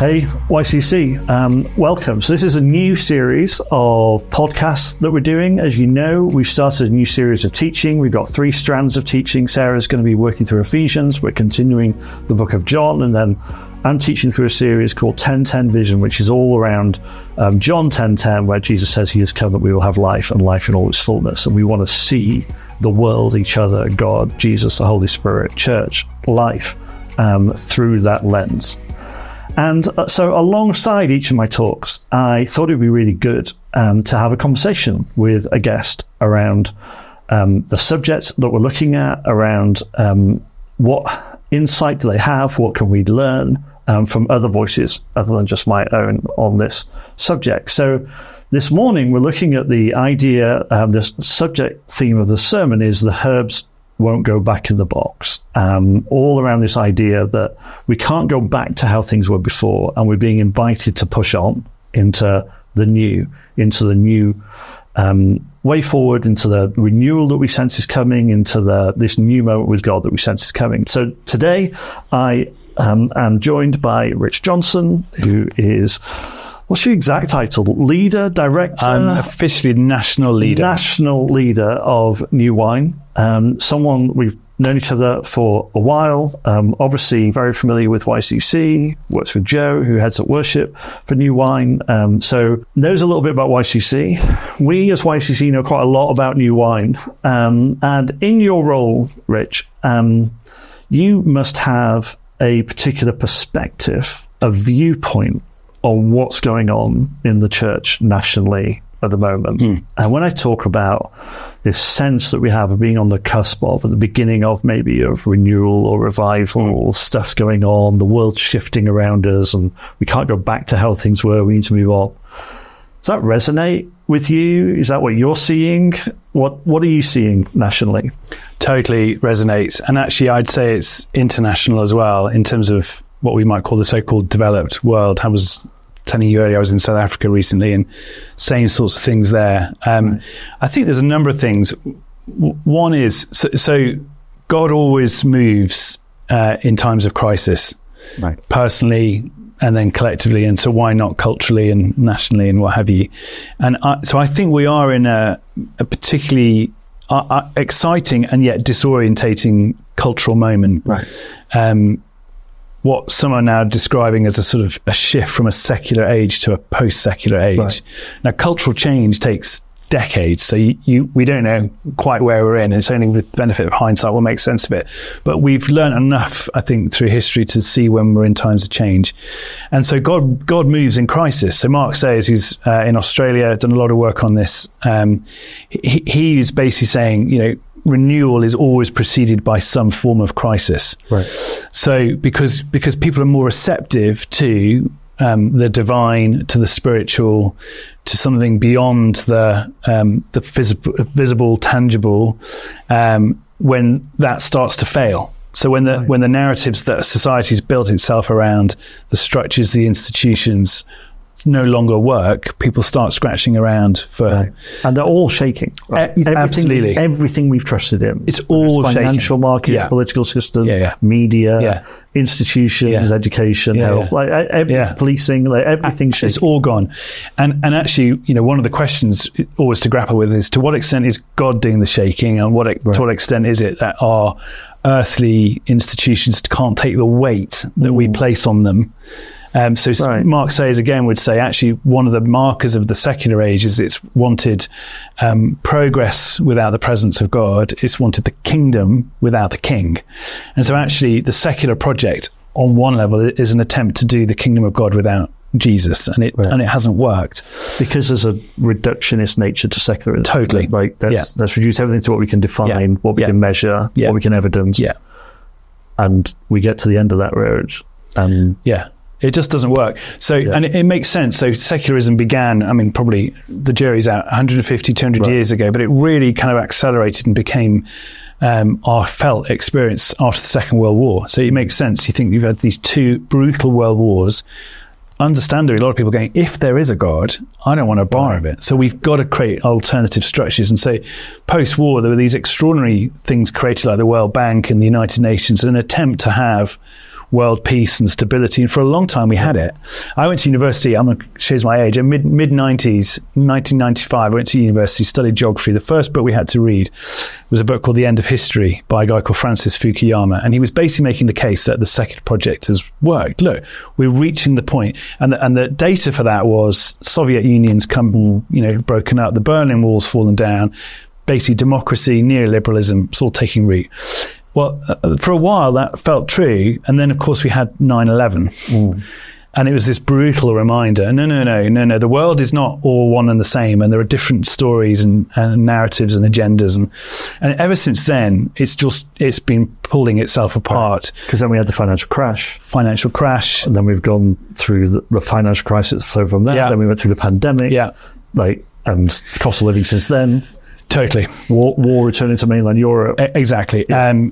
Hey, YCC, welcome. So this is a new series of podcasts that we're doing. As you know, we've started a new series of teaching. We've got 3 strands of teaching. Sarah's going to be working through Ephesians. We're continuing the book of John, and then I'm teaching through a series called 10:10 Vision, which is all around John 10:10, where Jesus says he has come that we will have life and life in all its fullness. And we want to see the world, each other, God, Jesus, the Holy Spirit, church, life through that lens. And so alongside each of my talks, I thought it would be really good to have a conversation with a guest around the subject that we're looking at, around what insight do they have, what can we learn from other voices other than just my own on this subject. So this morning we're looking at the idea, the subject theme of the sermon is the herbs won't go back in the box. All around this idea that we can't go back to how things were before, and we're being invited to push on into the new way forward, into the renewal that we sense is coming, into this new moment with God that we sense is coming. So today I am joined by Rich Johnson, who is, what's your exact title? Leader, director? I'm officially national leader. National leader of New Wine. Someone we've known each other for a while. Obviously very familiar with YCC, works with Joe, who heads up worship for New Wine. So knows a little bit about YCC. We as YCC know quite a lot about New Wine. And in your role, Rich, you must have a particular perspective, a viewpoint on what's going on in the church nationally at the moment. And when I talk about this sense that we have of being on the cusp of, at the beginning of maybe of renewal or revival, stuff's going on, the world's shifting around us, and we can't go back to how things were, we need to move on. Does that resonate with you? Is that what you're seeing? What are you seeing nationally? Totally resonates. And actually, I'd say it's international as well, in terms of what we might call the so-called developed world. I was telling you earlier, I was in South Africa recently, and same sorts of things there. I think there's a number of things. One is, so God always moves in times of crisis, right? Personally, and then collectively, and so why not culturally and nationally and what have you? And so I think we are in a particularly exciting and yet disorientating cultural moment. Right. What some are now describing as a sort of a shift from a secular age to a post-secular age. Right. Now, cultural change takes decades, so we don't know quite where we're in, and it's only with the benefit of hindsight we'll make sense of it. But we've learned enough, I think, through history to see when we're in times of change. And so God moves in crisis. So Mark Sayers, who's in Australia, done a lot of work on this. He's basically saying, renewal is always preceded by some form of crisis. Right. So because people are more receptive to the divine, to the spiritual, to something beyond the visible, tangible, when that starts to fail. So when the narratives that society's built itself around, the structures, the institutions, no longer work, people start scratching around for... Right. And they're all shaking. Right? Absolutely. Everything we've trusted in. It's all shaking. Financial markets, political system, media, institutions, education, health, policing, everything's shaking. It's all gone. And actually, one of the questions always to grapple with is, to what extent is God doing the shaking, and to what extent is it that our earthly institutions can't take the weight that we place on them? Mark Sayers again would say, actually, one of the markers of the secular age is it's wanted progress without the presence of God. It's wanted the kingdom without the king. And so actually the secular project on one level is an attempt to do the kingdom of God without Jesus, and it hasn't worked. Because there's a reductionist nature to secularism. Totally. Right? Let's reduce everything to what we can define, what we can measure, what we can evidence. Yeah. And we get to the end of that road. And it just doesn't work. So, and it makes sense. So secularism began, probably the jury's out 150, 200 years ago, but it really kind of accelerated and became our felt experience after the Second World War. So it makes sense. You think you've had these 2 brutal world wars. Understandably, a lot of people going, if there is a God, I don't want a bar of it. So we've got to create alternative structures. And so post-war, there were these extraordinary things created like the World Bank and the United Nations, an attempt to have world peace and stability. And for a long time we had it. I went to university, I'm going to show you my age, in mid-90s, 1995, I went to university, studied geography. The first book we had to read was a book called The End of History by a guy called Francis Fukuyama. And he was basically making the case that the secular project has worked. Look, we're reaching the point. And the data for that was Soviet Union's broken up, the Berlin Wall's fallen down, basically democracy, neoliberalism, it's all taking root. Well, for a while that felt true, and then of course we had 9/11, and it was this brutal reminder. No. The world is not all one and the same, and there are different stories and narratives and agendas, and ever since then it's been pulling itself apart. Because then we had the financial crash, and then we've gone through the financial crisis. So from that, then we went through the pandemic, and the cost of living since then. Totally. War returning to mainland Europe. Exactly.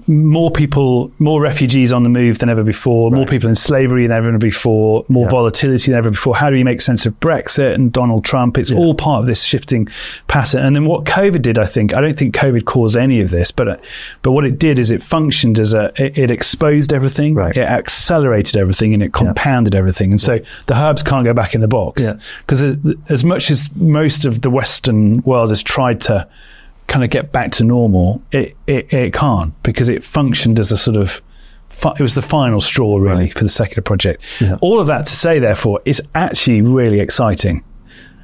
More people, more refugees on the move than ever before, more people in slavery than ever before, more volatility than ever before. How do you make sense of Brexit and Donald Trump? It's all part of this shifting pattern. And then what COVID did, I don't think COVID caused any of this, but what it did is it functioned as it exposed everything, it accelerated everything, and it compounded everything. And so the herbs can't go back in the box. Because as much as most of the Western world has tried to kind of get back to normal, it can't, because it functioned as a sort of it was the final straw really for the secular project. All of that to say, therefore, is actually really exciting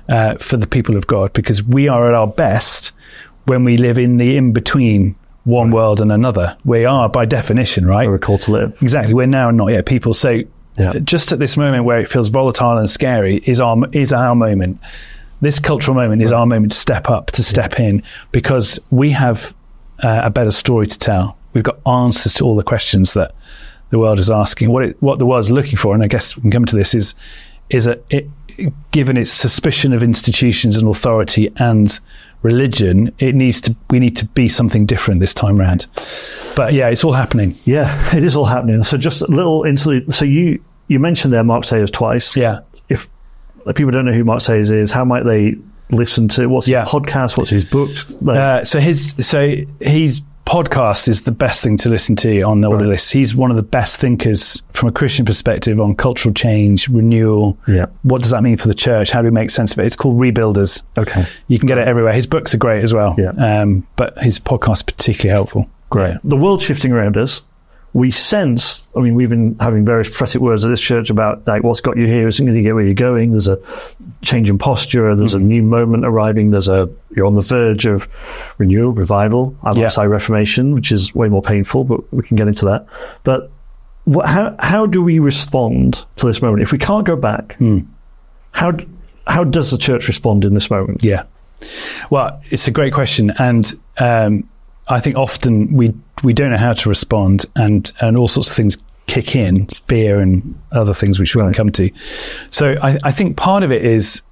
for the people of God, because we are at our best when we live in the in-between one world and another. We are, by definition, right? We're called to live. Exactly. We're now and not yet people. So just at this moment where it feels volatile and scary is our moment. This cultural moment is our moment to step up, to step in, because we have a better story to tell. We've got answers to all the questions that the world is asking. What the world's looking for, and I guess we can come to this, is given its suspicion of institutions and authority and religion, we need to be something different this time round. But it's all happening. Yeah, it is all happening. So just a little interlude. So you mentioned there Mark Sayers twice. Yeah. If people don't know who Mark Sayers is, how might they listen to what's his podcast, what's his books? So his podcast is the best thing to listen to on the order list. He's one of the best thinkers from a Christian perspective on cultural change, renewal. What does that mean for the church? How do we make sense of it? It's called Rebuilders. Okay. You can get it everywhere. His books are great as well. But his podcast is particularly helpful. Great. The world's shifting around us. We sense, we've been having various prophetic words at this church about what's got you here isn't going to get where you're going. There's a change in posture. There's a new moment arriving. You're on the verge of renewal, revival, outside Reformation, which is way more painful, but we can get into that. But how do we respond to this moment? If we can't go back, how does the church respond in this moment? Yeah. Well, it's a great question. And I think often we don't know how to respond, and all sorts of things kick in, fear and other things which we can come to. So I think part of it is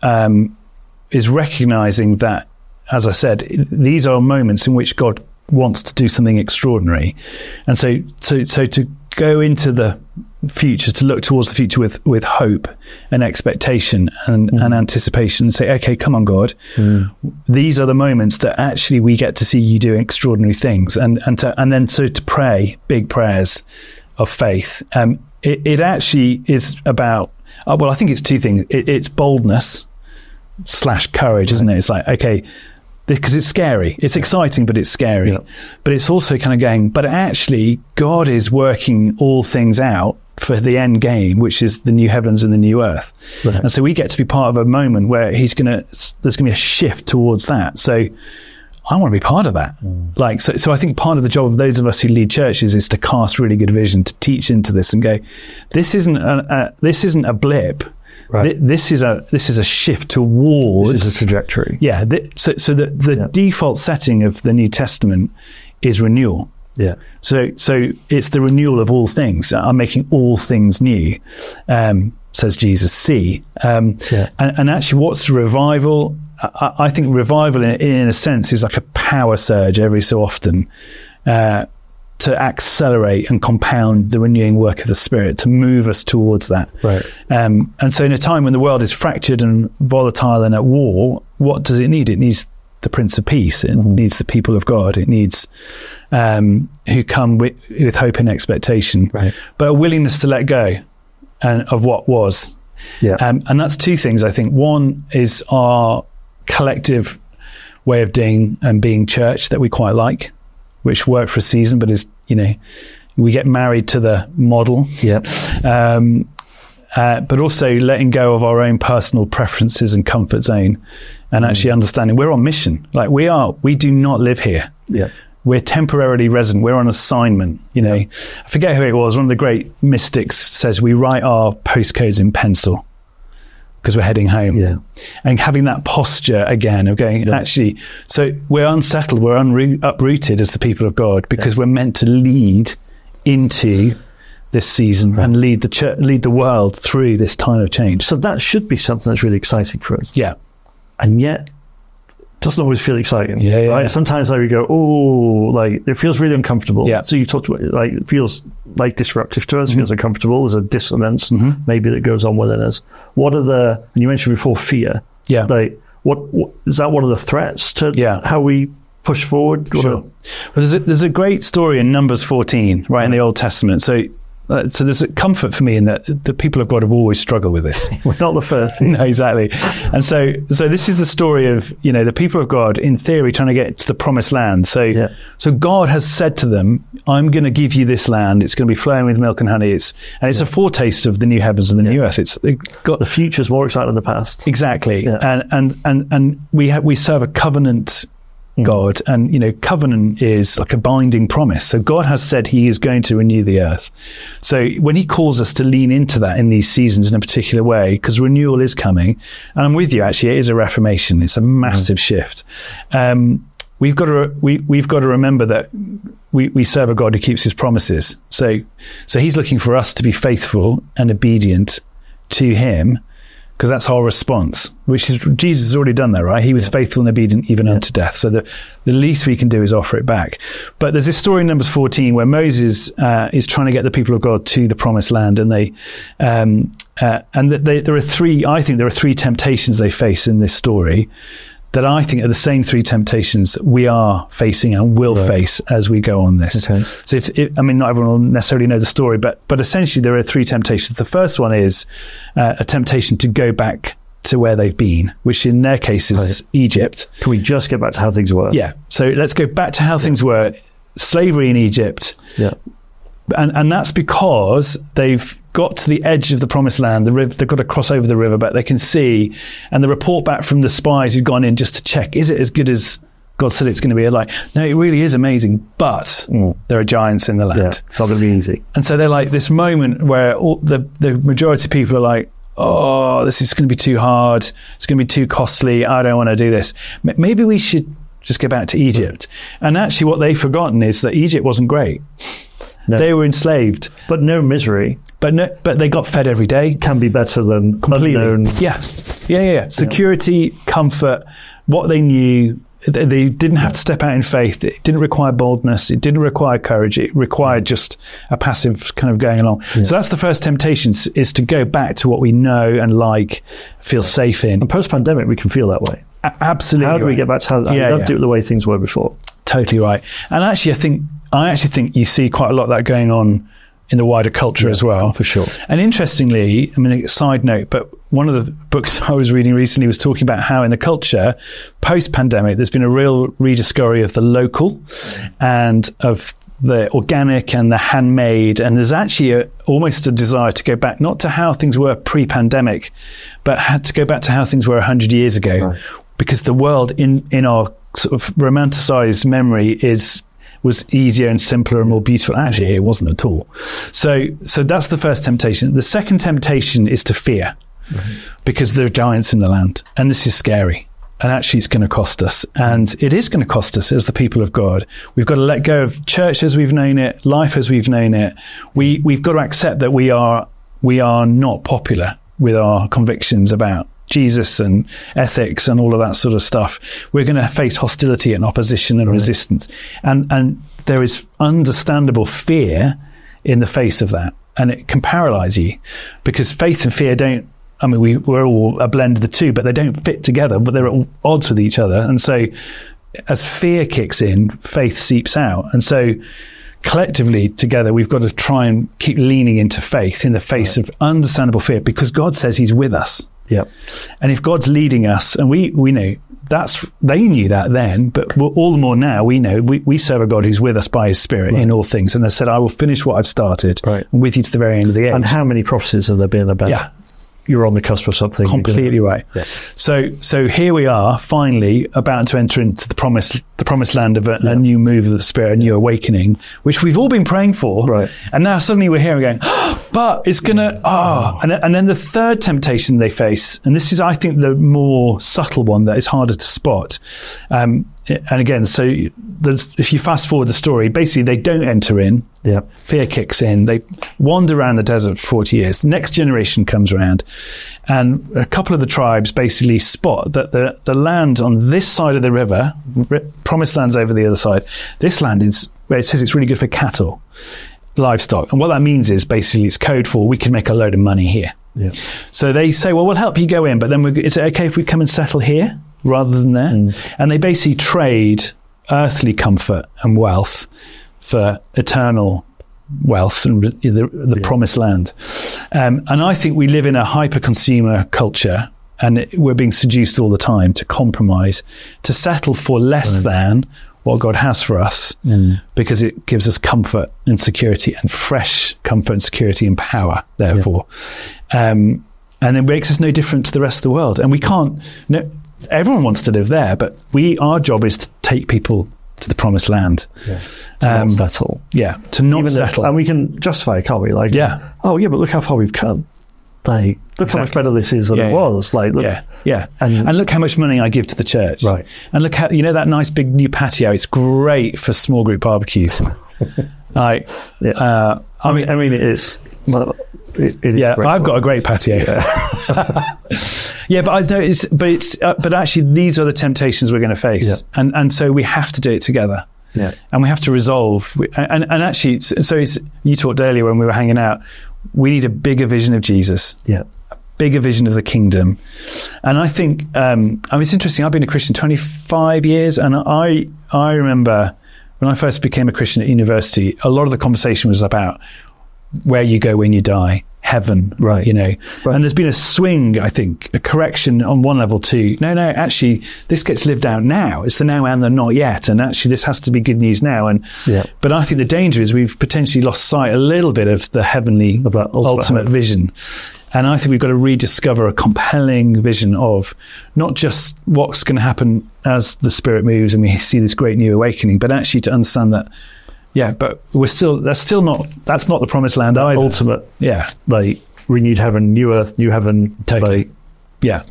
recognizing that, as I said, these are moments in which God wants to do something extraordinary. And so to go into the future, to look towards the future with hope and expectation and anticipation, and say, okay, come on, God, these are the moments that actually we get to see you do extraordinary things, and then to pray big prayers of faith. It actually is about, I think it's two things. It's boldness / courage, isn't it? It's like, okay, because it's scary. It's exciting, but it's scary. But it's also kind of going, but actually God is working all things out for the end game, which is the new heavens and the new earth. And so we get to be part of a moment where there's going to be a shift towards that. So I want to be part of that. So I think part of the job of those of us who lead churches is to cast really good vision, to teach into this and go, this isn't a blip. This is a shift towards. This is a trajectory. So the default setting of the New Testament is renewal. So it's the renewal of all things. I'm making all things new, says Jesus. See, and actually, what's the revival? I think revival, in a sense, is like a power surge every so often. To accelerate and compound the renewing work of the Spirit, to move us towards that. And so in a time when the world is fractured and volatile and at war, what does it need? It needs the Prince of Peace. It needs the people of God. It needs who come with hope and expectation, but a willingness to let go of what was. And that's two things, I think. One is our collective way of doing and being church that we quite like, which worked for a season, but is, we get married to the model. But also letting go of our own personal preferences and comfort zone, and actually understanding we're on mission. Like we do not live here. We're temporarily resident. We're on assignment. I forget who it was. One of the great mystics says we write our postcodes in pencil because we're heading home. And having that posture again of going, actually, so we're unsettled, we're uprooted as the people of God because we're meant to lead into this season and lead the church, lead the world through this time of change. So that should be something that's really exciting for us. And yet it doesn't always feel exciting. Right? Sometimes we go, it feels really uncomfortable. So you talked about it feels like disruptive to us, feels uncomfortable. There's a dissonance maybe that goes on within us. And you mentioned before fear. What is that one of the threats to how we push forward? Well, there's a great story in Numbers 14, in the Old Testament. So there's a comfort for me in that the people of God have always struggled with this. We're not the first. No, exactly. And so this is the story of, the people of God, in theory, trying to get to the promised land. So God has said to them, I'm going to give you this land. It's going to be flowing with milk and honey. It's a foretaste of the new heavens and the new earth. The future's more exciting than the past. Exactly. And we serve a covenant God, and covenant is like a binding promise. So God has said he is going to renew the earth. So when he calls us to lean into that in these seasons in a particular way, because renewal is coming, and I'm with you, actually, it is a reformation. It's a massive shift. We've got to remember that we serve a God who keeps his promises. So he's looking for us to be faithful and obedient to him, because that's our response, which is Jesus has already done that, right? He was faithful and obedient even unto death. So the least we can do is offer it back. But there's this story in Numbers 14 where Moses is trying to get the people of God to the promised land, and there are three temptations they face in this story that I think are the same three temptations that we are facing and will face as we go on this. So not everyone will necessarily know the story, but essentially there are three temptations. The first one is a temptation to go back to where they've been, which in their case is Egypt. Can we just get back to how things were? So let's go back to how things were. Slavery in Egypt. And that's because they've got to the edge of the promised land. They've got to cross over the river, but they can see. And the report back from the spies who'd gone in just to check, is it as good as God said it's going to be? Like, no, it really is amazing, but there are giants in the land. It's not going to be easy. And so they're like this moment where the majority of people are like, oh, this is going to be too hard. It's going to be too costly. I don't want to do this. Maybe we should just go back to Egypt. And actually what they've forgotten is that Egypt wasn't great. No. They were enslaved. But no misery. But they got fed every day. Can be better than completely. Unknown. Yeah. Security, comfort, what they knew. They didn't have to step out in faith. It didn't require boldness. It didn't require courage. It required just a passive kind of going along. So that's the first temptation, is to go back to what we know and feel safe in. And post-pandemic, we can feel that way. Absolutely. How do we get back to how do it the way things were before? Totally right. And actually, I actually think you see quite a lot of that going on in the wider culture as well. For sure. And interestingly, a side note, but one of the books I was reading recently was talking about how in the culture, post-pandemic, there's been a real rediscovery of the local and of the organic and the handmade. And there's actually almost a desire to go back, not to how things were pre-pandemic, but to go back to how things were 100 years ago. Right. Because the world in our sort of romanticized memory was easier and simpler and more beautiful. Actually, it wasn't at all. So that's the first temptation. The second temptation is to fear, because there are giants in the land, and this is scary. And actually, it's going to cost us, and it is going to cost us as the people of God. We've got to let go of church as we've known it, life as we've known it. We've got to accept that we are not popular with our convictions about Jesus and ethics and all of that sort of stuff. We're going to face hostility and opposition and resistance. And there is understandable fear in the face of that. And it can paralyze you, because faith and fear don't I mean, we're all a blend of the two, but they don't fit together, but they're at odds with each other. And so as fear kicks in, faith seeps out. And so collectively together, we've got to try and keep leaning into faith in the face of understandable fear, because God says he's with us. Yep. And if God's leading us, and we know they knew that then, but all the more now we know we serve a God who's with us by his Spirit in all things. And they said, I will finish what I've started with you to the very end of the age. And how many prophecies have there been about you're on the cusp of something? Completely right. Yeah. So here we are, finally about to enter into the promised land of a new move of the Spirit, a new awakening, which we've all been praying for. Right. And now suddenly we're here and going, but it's going to, And then the third temptation they face, and this is, I think, the more subtle one that is harder to spot. And again, so if you fast forward the story, basically they don't enter in. Yeah. Fear kicks in. They wander around the desert for 40 years. The next generation comes around, and a couple of the tribes basically spot that the land on this side of the river, promised land's over the other side, this land is where it says it's really good for cattle, livestock. And what that means is basically it's code for we can make a load of money here. Yeah. So they say, well, we'll help you go in, but then is it okay if we come and settle here rather than there? And they basically trade earthly comfort and wealth for eternal wealth and the promised land. And I think we live in a hyper-consumer culture, and we're being seduced all the time to compromise, to settle for less than what God has for us, because it gives us comfort and security, and fresh comfort and security and power, therefore. And it makes us no different to the rest of the world. And we can't... everyone wants to live there, but our job is to take people to the promised land. Yeah. To not settle. Yeah, to not settle. And we can justify it, can't we? Like, but look how far we've come. Look how much better this is than it was. Like, look, and look how much money I give to the church. Right. And look how, that nice big new patio, it's great for small group barbecues. I mean, it is. I've got a great patio. But actually, these are the temptations we're going to face, and so we have to do it together. Yeah, and we have to resolve. And actually, you talked earlier when we were hanging out. We need a bigger vision of Jesus. Yeah, a bigger vision of the kingdom. And I think it's interesting. I've been a Christian 25 years, and I remember when I first became a Christian at university, a lot of the conversation was about where you go when you die, heaven, right? And there's been a swing, I think, a correction on one level to, no, actually, this gets lived out now. It's the now and the not yet. And actually, this has to be good news now. But I think the danger is we've potentially lost sight a little bit of the heavenly, of that ultimate vision. And I think we've got to rediscover a compelling vision of not just what's going to happen as the Spirit moves and we see this great new awakening, but actually to understand that, but that's not the promised land either. Ultimate, like renewed heaven, new earth, new heaven, totally.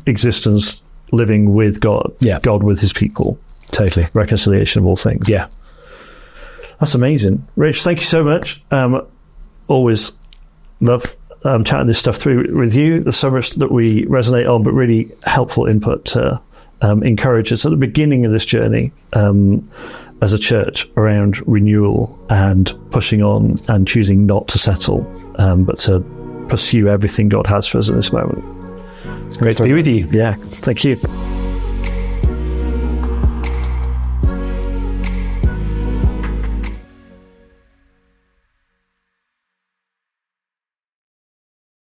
Existence, living with God, God with his people, totally, reconciliation of all things. Yeah, that's amazing, Rich. Thank you so much. Always love chatting this stuff through with you. There's so much that we resonate on, but really helpful input to encourage us at the beginning of this journey. As a church around renewal and pushing on and choosing not to settle, but to pursue everything God has for us in this moment. It's great to be with you. Yeah, thank you.